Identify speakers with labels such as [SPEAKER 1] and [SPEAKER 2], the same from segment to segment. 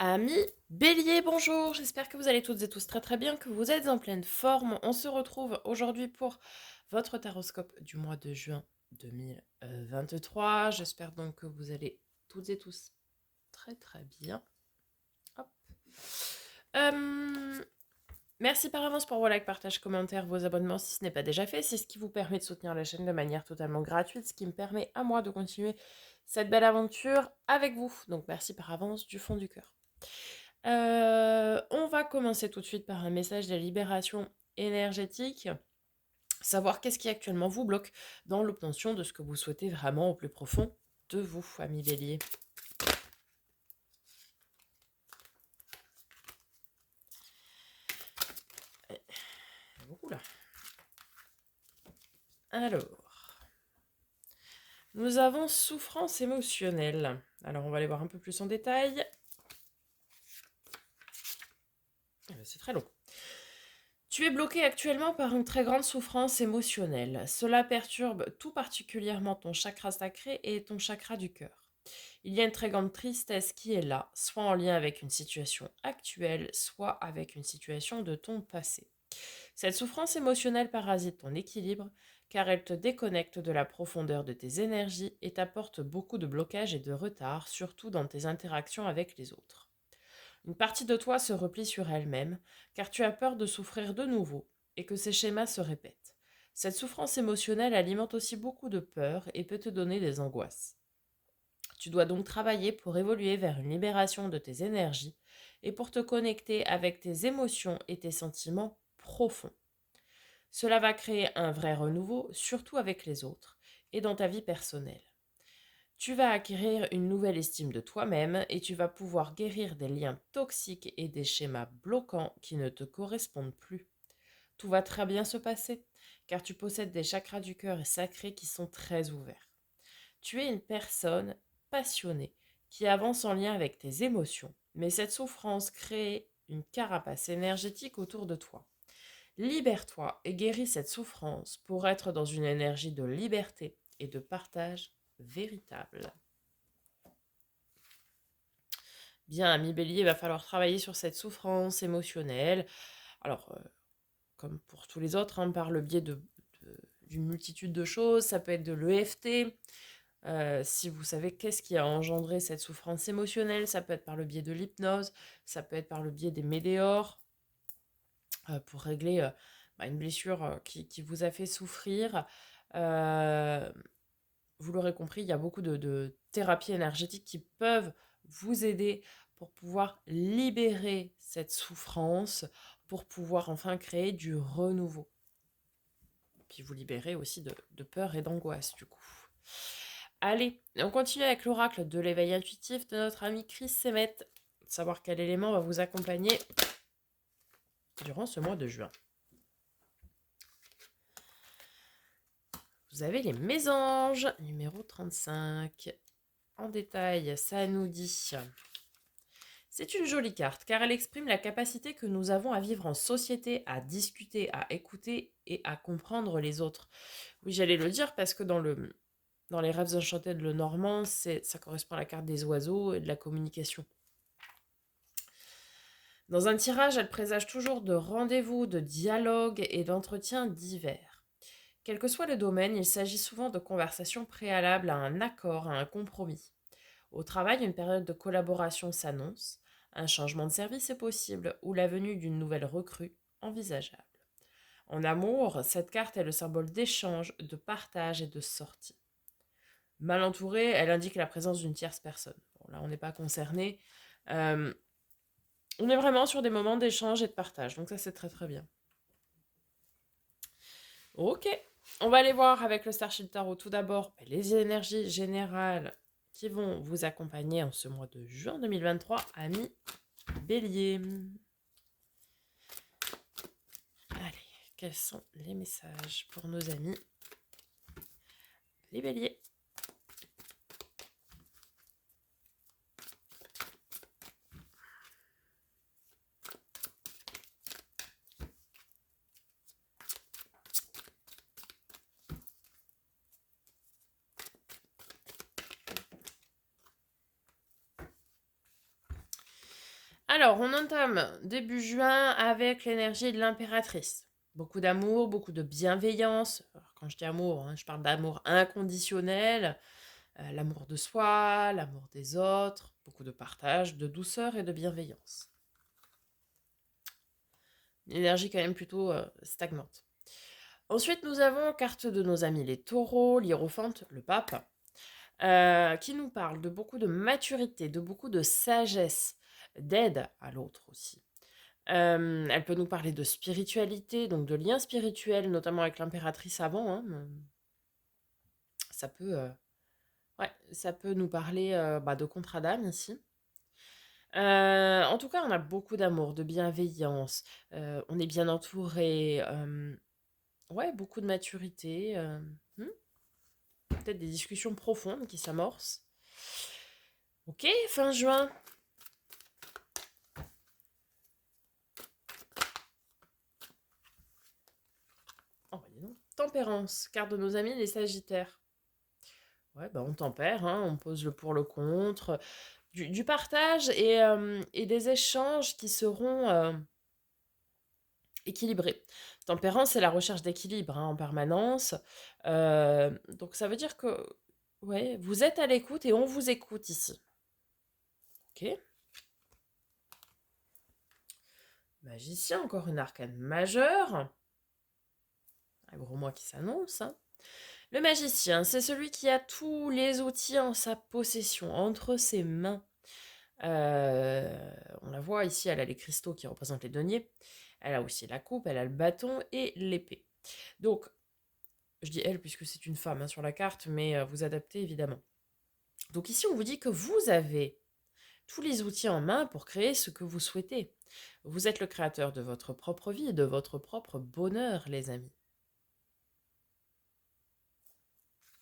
[SPEAKER 1] Amis Bélier, bonjour, j'espère que vous allez toutes et tous très très bien, que vous êtes en pleine forme. On se retrouve aujourd'hui pour votre taroscope du mois de juin 2023. J'espère donc que vous allez toutes et tous très très bien. Hop. Euh, Merci par avance pour vos likes, partages, commentaires, vos abonnements si ce n'est pas déjà fait. C'est ce qui vous permet de soutenir la chaîne de manière totalement gratuite, ce qui me permet à moi de continuer cette belle aventure avec vous. Donc merci par avance du fond du cœur. On va commencer tout de suite par un message de libération énergétique. Savoir qu'est-ce qui actuellement vous bloque dans l'obtention de ce que vous souhaitez vraiment au plus profond de vous, amis bélier. Beaucoup là. Alors, nous avons souffrance émotionnelle. Alors, on va aller voir un peu plus en détail. C'est très long. Tu es bloqué actuellement par une très grande souffrance émotionnelle. Cela perturbe tout particulièrement ton chakra sacré et ton chakra du cœur. Il y a une très grande tristesse qui est là, soit en lien avec une situation actuelle, soit avec une situation de ton passé. Cette souffrance émotionnelle parasite ton équilibre, car elle te déconnecte de la profondeur de tes énergies et t'apporte beaucoup de blocages et de retard, surtout dans tes interactions avec les autres. Une partie de toi se replie sur elle-même, car tu as peur de souffrir de nouveau et que ces schémas se répètent. Cette souffrance émotionnelle alimente aussi beaucoup de peur et peut te donner des angoisses. Tu dois donc travailler pour évoluer vers une libération de tes énergies et pour te connecter avec tes émotions et tes sentiments profonds. Cela va créer un vrai renouveau, surtout avec les autres et dans ta vie personnelle. Tu vas acquérir une nouvelle estime de toi-même et tu vas pouvoir guérir des liens toxiques et des schémas bloquants qui ne te correspondent plus. Tout va très bien se passer, car tu possèdes des chakras du cœur et sacrés qui sont très ouverts. Tu es une personne passionnée qui avance en lien avec tes émotions, mais cette souffrance crée une carapace énergétique autour de toi. Libère-toi et guéris cette souffrance pour être dans une énergie de liberté et de partage véritable. Bien, ami Bélier, il va falloir travailler sur cette souffrance émotionnelle. Alors, comme pour tous les autres, par le biais d'une multitude de choses. Ça peut être de l'EFT. Si vous savez qu'est-ce qui a engendré cette souffrance émotionnelle, ça peut être par le biais de l'hypnose, ça peut être par le biais des météores, pour régler une blessure qui vous a fait souffrir. Euh, vous l'aurez compris, il y a beaucoup de thérapies énergétiques qui peuvent vous aider pour pouvoir libérer cette souffrance, pour pouvoir enfin créer du renouveau. Puis vous libérer aussi de peur et d'angoisse, du coup. Allez, on continue avec l'oracle de l'éveil intuitif de notre ami Chris Semet. Savoir quel élément va vous accompagner durant ce mois de juin. Vous avez les mésanges, numéro 35. En détail, ça nous dit... C'est une jolie carte car elle exprime la capacité que nous avons à vivre en société, à discuter, à écouter et à comprendre les autres. Oui, j'allais le dire parce que dans les rêves enchantés de Lenormand, ça correspond à la carte des oiseaux et de la communication. Dans un tirage, elle présage toujours de rendez-vous, de dialogues et d'entretiens divers. Quel que soit le domaine, il s'agit souvent de conversations préalables à un accord, à un compromis. Au travail, une période de collaboration s'annonce, un changement de service est possible ou la venue d'une nouvelle recrue envisageable. En amour, cette carte est le symbole d'échange, de partage et de sortie. Mal entourée, elle indique la présence d'une tierce personne. Bon, là, on n'est pas concerné. Euh, on est vraiment sur des moments d'échange et de partage, donc ça c'est très très bien. Ok, on va aller voir avec le Starship Tarot tout d'abord les énergies générales qui vont vous accompagner en ce mois de juin 2023, amis Bélier. Allez, quels sont les messages pour nos amis les Béliers? Alors, on entame début juin avec l'énergie de l'impératrice. Beaucoup d'amour, beaucoup de bienveillance. Alors, quand je dis amour, hein, je parle d'amour inconditionnel, l'amour de soi, l'amour des autres, beaucoup de partage, de douceur et de bienveillance. Une énergie quand même plutôt stagnante. Ensuite, nous avons carte de nos amis les taureaux, l'hiérophante, le pape, qui nous parle de beaucoup de maturité, de beaucoup de sagesse, d'aide à l'autre aussi. Elle peut nous parler de spiritualité, donc de liens spirituels, notamment avec l'impératrice avant, hein, ça peut, ouais, ça peut nous parler, de contrat d'âme ici. En tout cas, on a beaucoup d'amour, de bienveillance, on est bien entouré, ouais, beaucoup de maturité, peut-être des discussions profondes qui s'amorcent. OK, fin juin. Oh, bah, dis donc. Tempérance, carte de nos amis les sagittaires. Ouais, bah, on tempère, hein, on pose le pour, le contre, du partage et des échanges qui seront, équilibrés. Tempérance, c'est la recherche d'équilibre, hein, en permanence, donc ça veut dire que, ouais, vous êtes à l'écoute et on vous écoute ici. OK. Magicien, encore une arcane majeure. Un gros mois qui s'annonce, hein. Le magicien, c'est celui qui a tous les outils en sa possession, entre ses mains. On la voit ici, elle a les cristaux qui représentent les deniers. Elle a aussi la coupe, elle a le bâton et l'épée. Donc, je dis elle puisque c'est une femme, hein, sur la carte, mais vous adaptez évidemment. Donc ici, on vous dit que vous avez tous les outils en main pour créer ce que vous souhaitez. Vous êtes le créateur de votre propre vie, de votre propre bonheur, les amis.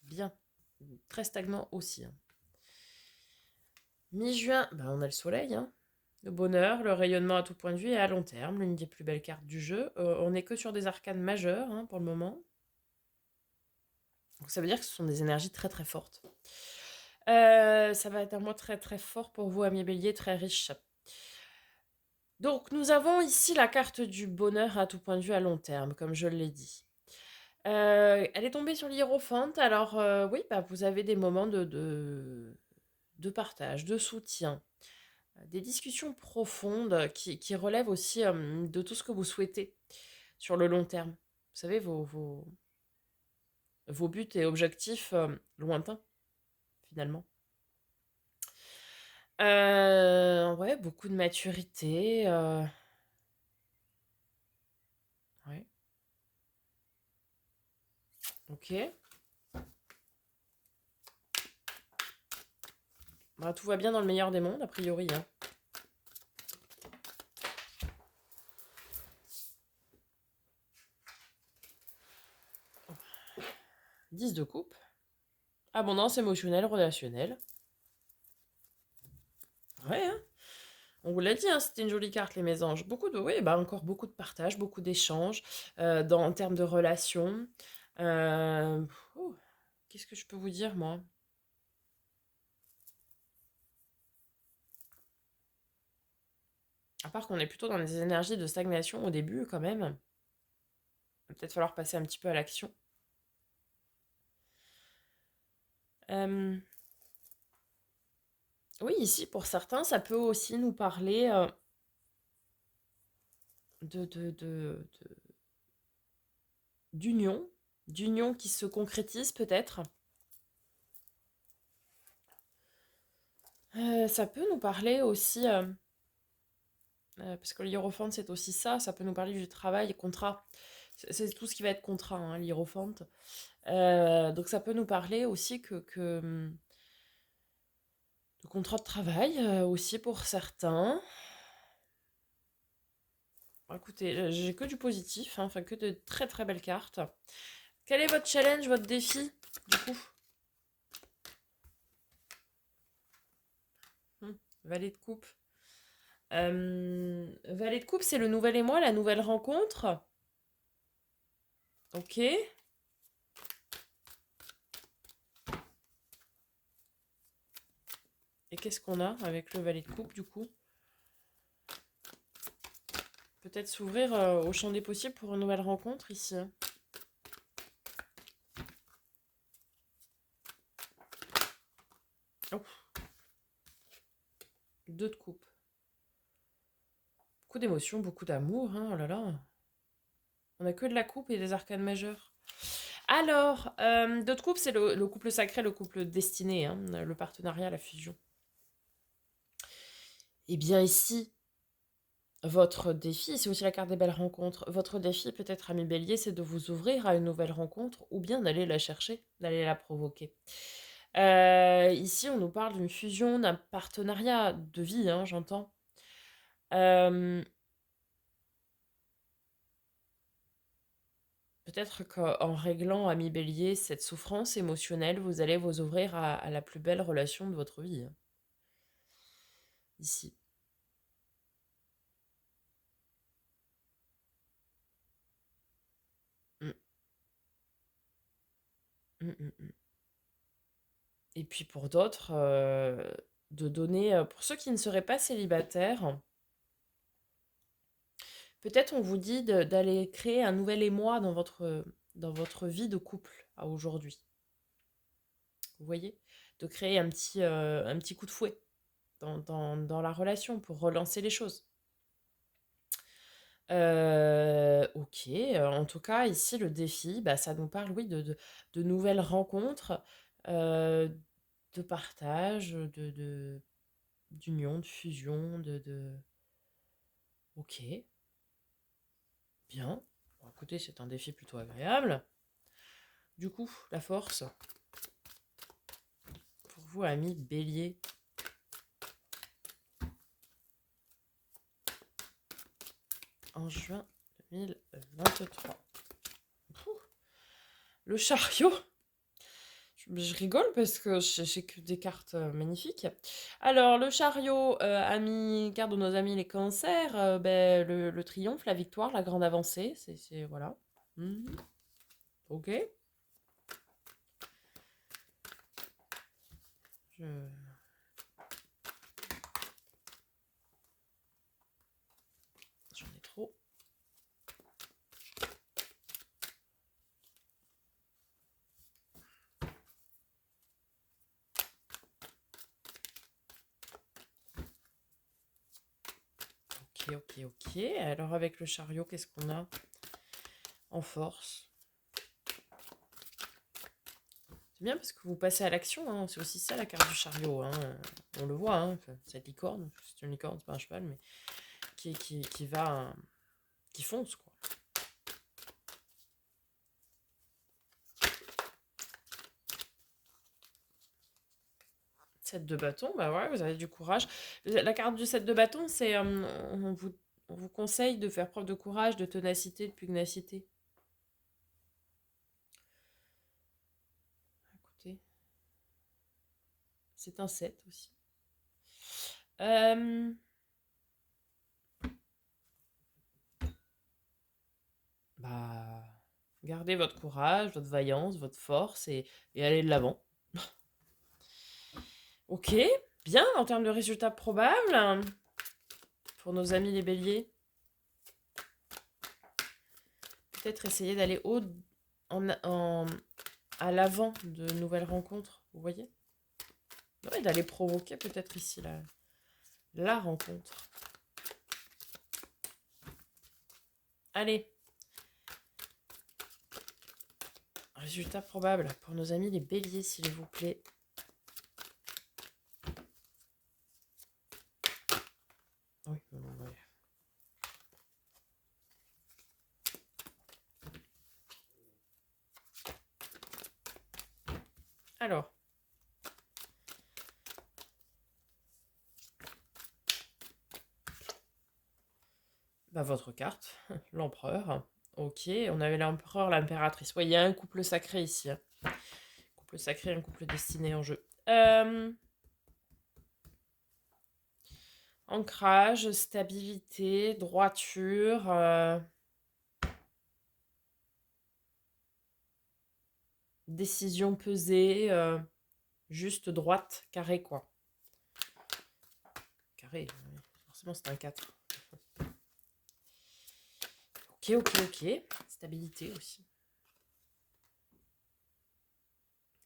[SPEAKER 1] Bien. Très stagnant aussi, hein. Mi-juin, on a le soleil, hein. Le bonheur, le rayonnement à tout point de vue et à long terme, l'une des plus belles cartes du jeu. On n'est que sur des arcanes majeures, hein, pour le moment. Donc ça veut dire que ce sont des énergies très très fortes. Ça va être un mois très très fort pour vous, amis bélier, très riche. Donc nous avons ici la carte du bonheur à tout point de vue à long terme, comme je l'ai dit. Elle est tombée sur l'hiérophante, alors oui, vous avez des moments de partage, de soutien, des discussions profondes qui relèvent aussi de tout ce que vous souhaitez sur le long terme. Vous savez, vos buts et objectifs lointains, finalement. Ouais, beaucoup de maturité. Ouais, ok. Tout va bien dans le meilleur des mondes, a priori, hein. Oh. 10 de coupe. Abondance émotionnelle, relationnelle. Ouais, hein. On vous l'a dit, hein, c'était une jolie carte, les mésanges. Beaucoup de, oui, encore beaucoup de partage, beaucoup d'échanges en termes de relations. Euh, oh, qu'est-ce que je peux vous dire, moi? À part qu'on est plutôt dans des énergies de stagnation au début, quand même. Il va peut-être falloir passer un petit peu à l'action. Oui, ici, pour certains, ça peut aussi nous parler d'union, d'union qui se concrétise peut-être. Ça peut nous parler aussi, parce que l'hiérophante c'est aussi ça peut nous parler du travail, contrat. C'est tout ce qui va être contrat, hein, l'hiérophante. Donc ça peut nous parler aussi de contrat de travail aussi pour certains. Écoutez, j'ai que du positif, hein, enfin que de très très belles cartes. Quel est votre challenge, votre défi, du coup? Valet de coupe. Valet de coupe, c'est le nouvel émoi, la nouvelle rencontre. Ok. Et qu'est-ce qu'on a avec le valet de coupe, du coup? Peut-être s'ouvrir au champ des possibles pour une nouvelle rencontre ici. Oh, 2 de coupe. Beaucoup d'émotions, beaucoup d'amour, hein, oh là là. On a que de la coupe et des arcanes majeures. Alors, 2 de coupe, c'est le couple sacré, le couple destiné, hein, le partenariat, la fusion. Eh bien ici, votre défi, c'est aussi la carte des belles rencontres. Votre défi, peut-être, ami Bélier, c'est de vous ouvrir à une nouvelle rencontre ou bien d'aller la chercher, d'aller la provoquer. Ici, on nous parle d'une fusion, d'un partenariat de vie, hein, j'entends. Peut-être qu'en réglant, ami Bélier, cette souffrance émotionnelle, vous allez vous ouvrir à la plus belle relation de votre vie, hein, ici. Mm, mm, mm, mm. Et puis pour d'autres, de donner, pour ceux qui ne seraient pas célibataires, peut-être on vous dit d'aller créer un nouvel émoi dans votre vie de couple à aujourd'hui. Vous voyez? De créer un petit coup de fouet dans la relation pour relancer les choses. Ok, en tout cas, ici, le défi, bah, ça nous parle, oui, de nouvelles rencontres, euh, de partage, d'union, de fusion, Ok, bien. Bon, écoutez, c'est un défi plutôt agréable. Du coup, la force, pour vous, amis Bélier. En juin 2023. Pouh, le chariot. Je rigole parce que j'ai que des cartes magnifiques. Alors, le chariot, carte de nos amis les cancers, ben, le triomphe, la victoire, la grande avancée. Voilà. Mhm. Ok. Je- J'en ai trop. Ok, ok, ok. Alors, avec le chariot, qu'est-ce qu'on a en force? C'est bien parce que vous passez à l'action, hein. C'est aussi ça la carte du chariot, hein. On le voit, hein. Cette licorne, c'est une licorne, c'est pas un cheval, mais qui va, qui fonce, quoi. 7 de bâton, bah ouais, vous avez du courage. La carte du 7 de bâton, c'est on vous conseille de faire preuve de courage, de ténacité, de pugnacité. Écoutez, c'est un 7 aussi. Euh, Bah, gardez votre courage, votre vaillance, votre force et allez de l'avant. Ok, bien, en termes de résultats probables, pour nos amis les béliers, peut-être essayer d'aller à l'avant de nouvelles rencontres, vous voyez? Ouais, d'aller provoquer peut-être ici la rencontre. Allez, résultat probable pour nos amis les béliers, s'il vous plaît. Oui, oui. Alors, bah votre carte, l'empereur. Ok, on avait l'empereur, l'impératrice. Ouais, il y a un couple sacré ici, hein. Couple sacré, un couple destiné en jeu. Ancrage, stabilité, droiture. Décision pesée, juste droite, carré quoi. Carré, oui. Forcément c'est un 4. ok. Stabilité aussi.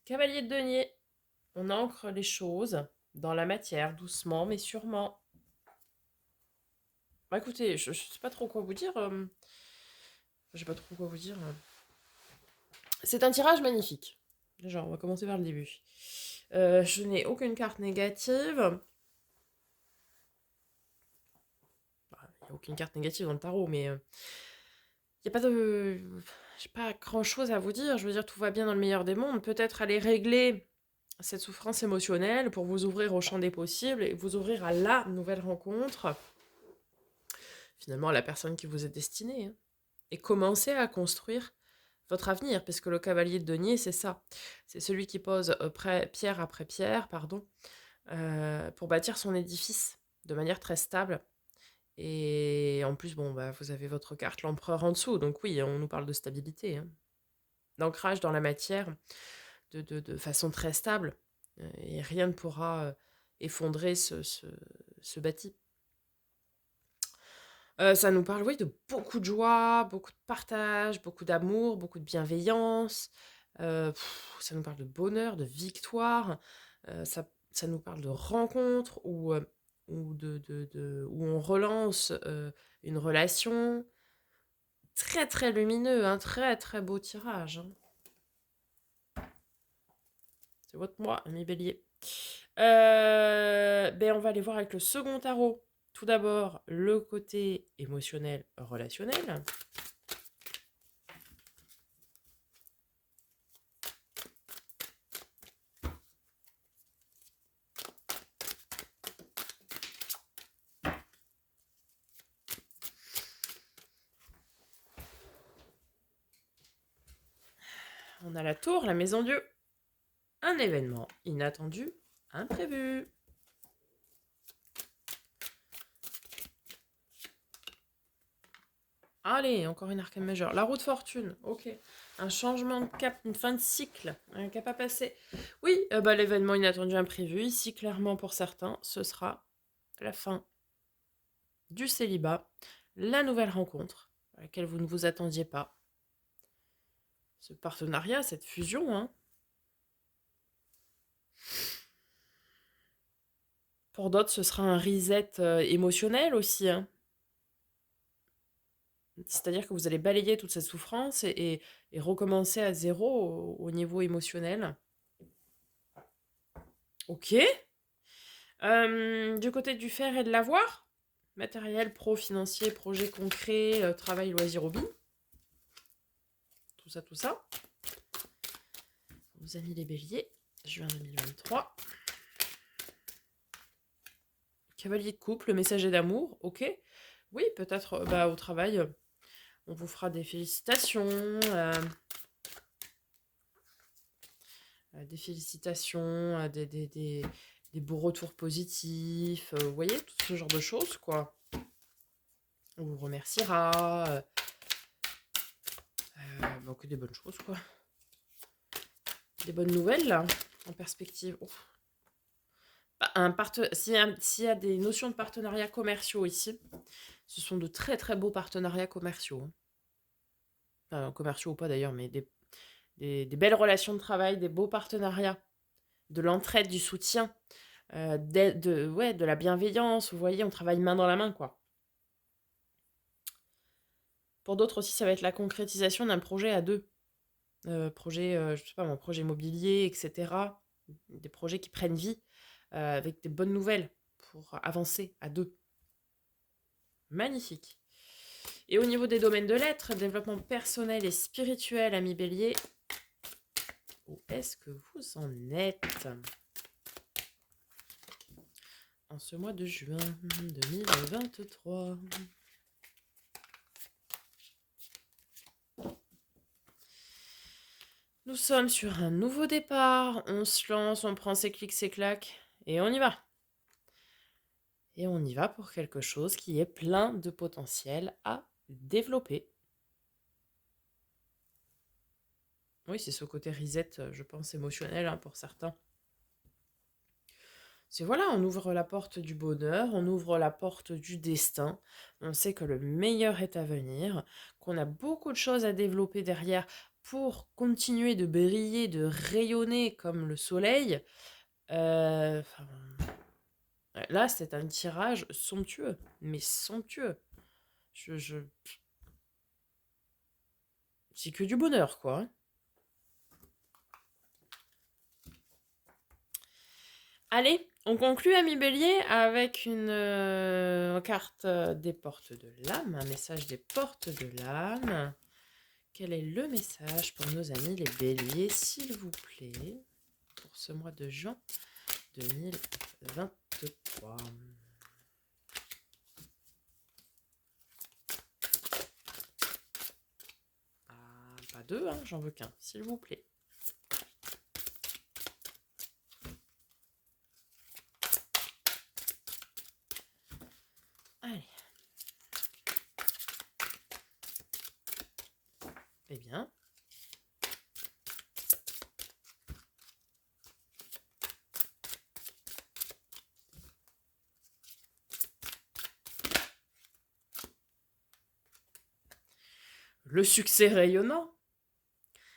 [SPEAKER 1] Cavalier de denier. On ancre les choses dans la matière, doucement mais sûrement. Bah écoutez, je sais pas trop quoi vous dire. Je sais pas trop quoi vous dire. C'est un tirage magnifique. Déjà, on va commencer par le début. Je n'ai aucune carte négative. Bah, il n'y a aucune carte négative dans le tarot, mais il n'y a pas de... J'ai pas grand-chose à vous dire. Je veux dire, tout va bien dans le meilleur des mondes. Peut-être aller régler cette souffrance émotionnelle pour vous ouvrir au champ des possibles et vous ouvrir à la nouvelle rencontre. Finalement, à la personne qui vous est destinée. Hein. Et commencer à construire votre avenir, parce que le cavalier de denier, c'est ça. C'est celui qui pose pierre après pierre, pour bâtir son édifice de manière très stable. Et en plus, bon, bah, vous avez votre carte, l'empereur en dessous. Donc oui, on nous parle de stabilité, hein. D'ancrage dans la matière, de façon très stable. Et rien ne pourra effondrer ce bâti. Ça nous parle, oui, de beaucoup de joie, beaucoup de partage, beaucoup d'amour, beaucoup de bienveillance. Ça nous parle de bonheur, de victoire. Ça nous parle de rencontres où on relance une relation. Très, très lumineux, un très, très beau tirage. Hein. C'est votre moi, ami Bélier. On va aller voir avec le second tarot. Tout d'abord, le côté émotionnel, relationnel. On a la tour, la maison Dieu. Un événement inattendu, imprévu. Allez, encore une arcane majeure. La roue de fortune, ok. Un changement de cap, une fin de cycle, un cap à passer. Oui, l'événement inattendu, imprévu, ici, clairement pour certains, ce sera la fin du célibat, la nouvelle rencontre, à laquelle vous ne vous attendiez pas. Ce partenariat, cette fusion, hein. Pour d'autres, ce sera un reset émotionnel aussi, hein. C'est-à-dire que vous allez balayer toute cette souffrance et recommencer à zéro au niveau émotionnel. Ok. Du côté du faire et de l'avoir, matériel, pro, financier, projet concret, travail, loisir, hobby. Tout ça, tout ça. Vos amis les béliers, juin 2023. Cavalier de couple, messager d'amour, ok. Oui, peut-être au travail, on vous fera des félicitations. Des félicitations, des beaux retours positifs, vous voyez, tout ce genre de choses, quoi. On vous remerciera, que des bonnes choses, quoi. Des bonnes nouvelles, là, en perspective. S'il y a des notions de partenariats commerciaux ici, ce sont de très très beaux partenariats commerciaux. Hein. Enfin, commerciaux ou pas d'ailleurs, mais des belles relations de travail, des beaux partenariats, de l'entraide, du soutien. De la bienveillance, vous voyez, on travaille main dans la main, quoi. Pour d'autres aussi, ça va être la concrétisation d'un projet à deux. Je sais pas, mon projet immobilier, etc. Des projets qui prennent vie, avec des bonnes nouvelles pour avancer à deux. Magnifique. Et au niveau des domaines de l'être, développement personnel et spirituel, ami Bélier, où est-ce que vous en êtes en ce mois de juin 2023? Nous sommes sur un nouveau départ, on se lance, on prend ses clics, ses claques, et on y va. Et on y va pour quelque chose qui est plein de potentiel à développer. Oui, c'est ce côté reset, je pense, émotionnel, hein, pour certains. C'est voilà, on ouvre la porte du bonheur, on ouvre la porte du destin. On sait que le meilleur est à venir, qu'on a beaucoup de choses à développer derrière pour continuer de briller, de rayonner comme le soleil. Enfin, là, c'est un tirage somptueux, mais somptueux. Je... C'est que du bonheur, quoi, hein. Allez, on conclut, ami Bélier, avec une carte des portes de l'âme, un message des portes de l'âme. Quel est le message pour nos amis les Béliers, s'il vous plaît, pour ce mois de juin 2023? Ah, pas deux, hein, j'en veux qu'un, s'il vous plaît. Allez. Eh bien. Le succès rayonnant.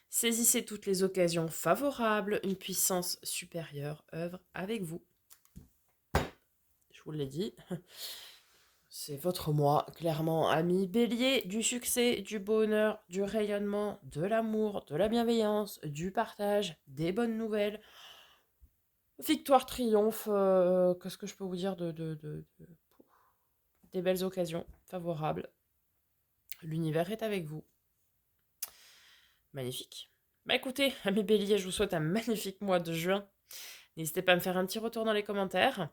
[SPEAKER 1] Saisissez toutes les occasions favorables, une puissance supérieure œuvre avec vous. Je vous l'ai dit, c'est votre mois, clairement, ami Bélier, du succès, du bonheur, du rayonnement, de l'amour, de la bienveillance, du partage, des bonnes nouvelles. Victoire, triomphe, qu'est-ce que je peux vous dire des belles occasions favorables. L'univers est avec vous. Magnifique. Bah écoutez, amis Bélier, je vous souhaite un magnifique mois de juin. N'hésitez pas à me faire un petit retour dans les commentaires.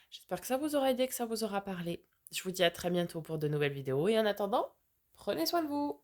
[SPEAKER 1] J'espère que ça vous aura aidé, que ça vous aura parlé. Je vous dis à très bientôt pour de nouvelles vidéos et en attendant, prenez soin de vous.